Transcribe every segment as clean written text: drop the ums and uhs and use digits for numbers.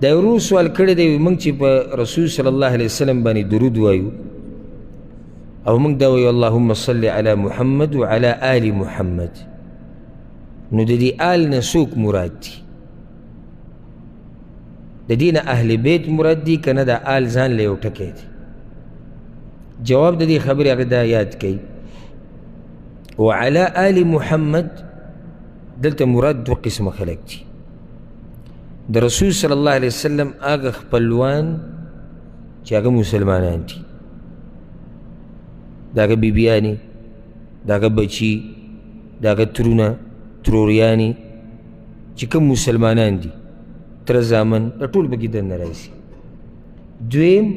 دا ورو سوال کړی دی موږ چې په رسول صلی الله علیه وسلم باندې درود وایو او موږ دا وایو اللهم صل علی محمد وعلى آل محمد، نو د دې آل نه څوک مراد دي؟ د دې نه اهل بیت مراد دي که نه دا آل ځان له یو ټکی دی؟ جواب د دې خبرې هغه دا یاد کوي وعلى آل محمد دلته مراد دو قسمه خلق دي. د رسول صلی الله علیه وسلم هغه خپلوان چې هغه مسلمانان دي، د هغه بیبیانې، د هغه بچي، د هغه ترونه تروریانې چې کوم مسلمانان دي، تره زامن، دا ټول پکې دننه راځي. دویم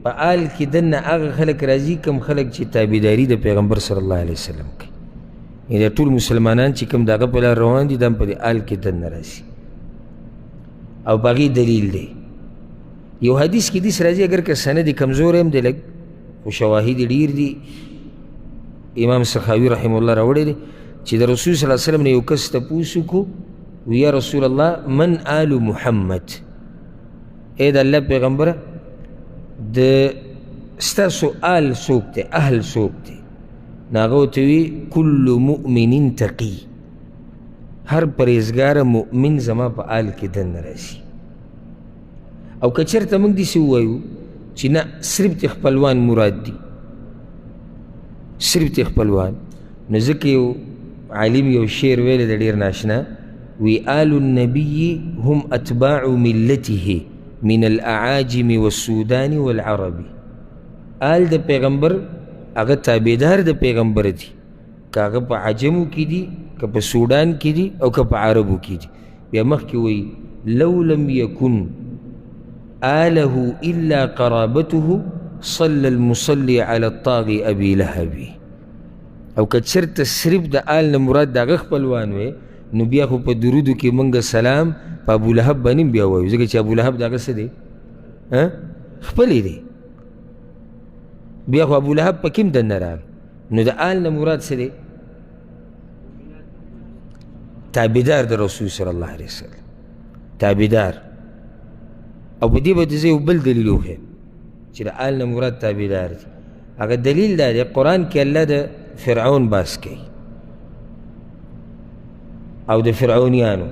په آل کې دننه هغه خلک راځي کوم خلک چې تابعداري د پیغمبر صلی الله علیه وسلم کوي، یعنې دا ټول مسلمانان چې کوم د هغه په لار روان دي دا هم په دې آل کې دننه راځي. او په هغې دلیل دی یو حدیث کې داسې راځي، اگر که سند کمزوری هم دی لږ خو شواهد ډېر دي، امام سخاوي رحمه الله راوړی دی چې د رسول صلی الله علیه وسلم نه یو کس تپوس وکړو وی یا رسول الله من آل محمد، ای د الله پیغمبره د ستاسو آل څوک دی، اهل څوک دی؟ نو هغه ورته وي کل مؤمن تقي، هر پرهیزګاره مؤمن زما په آل کې دننه راځي. او که چېرته موږ داسې ووایو چې نه صرف د خپلوان مراد دي، صرف د خپلوان، نو ځکه یو عالم یو شعر ویلی د ډېر ناشنا وی آل النبي هم اتباع ملته من الاعاجم والسودان والعرب، آل د پیغمبر هغه تابعدار د پیغمبر دي، که هغه په عجمو کې دي، که په سودان کې دي، او که په عربو کې دي. بیا مخکې وایي لو لم یکن آله الا قرابته صلى المصلي على الطاغي ابي لهب، او که چېرته صرف د آل نه مراد د هغه خپلوان وی نو بیا خو په درودو کې موږ سلام په ابولهب باندې بیا وایو، ځکه چې ابولهب د هغه څه دی خپلی دی، بیا خو ابولهب په کوم دننه راغی؟ نو د آل نه مراد څه دی؟ تابعدار د رسول صلی الله علیه وسلم، تابعدار. او په دې به زه یو بل دلیل وښیم چې د آل نه مراد تابعدار دي. هغه دلیل دا دی قرآن کې الله د فرعون باس کوي او د فرعونیانو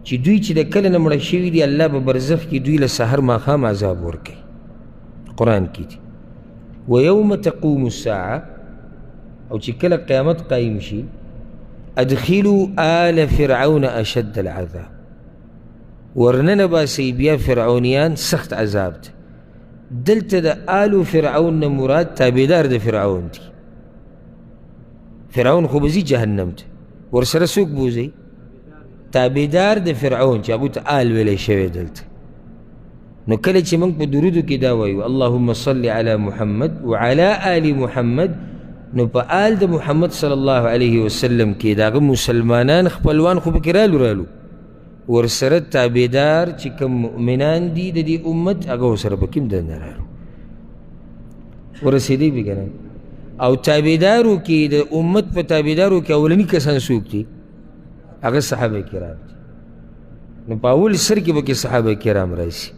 چې دوی چې د کله نه مړه شوي دي الله په برزخ کې دوی له سحر ماښام عذاب ورکوي. قرآن کې دي ویوم تقوم الساعه، او چې کله قیامت قایم شي ادخلوا آل فرعون اشد العذاب، ورننه باسئ بیا فرعونیان سخت عذاب دی. دلته د آل فرعون نه مراد تابعدار د فرعون دي. فرعون خو به ځي جهنم ته، ورسره څوک بوځي؟ تابعدار د فرعون چې هغو ته آل ویلی شوی دلته. نو کله چې موږ په درودو کې دا وایو اللهم صل علی محمد وعلى آل محمد، نو په آل د محمد صلی الله علیه وسلم کې د هغه مسلمانان خپلوان خو پکې رالو ورسره تابعدار چې کوم مؤمنان دي د دې امت هغه ورسره پکې هم دننه رالو ورسېدی به که نه. او تابعدارو کې د امت په تابعدارو کې اولني کسان څوک دي؟ هغه صحابه کرام دي. نو په اول سر کې به کې صحابه کرام راشي،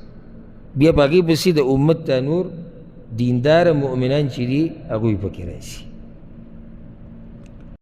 بیا په هغې پسې د امت ته نور دینداره مؤمنان چې دي هغوی پکې راشي.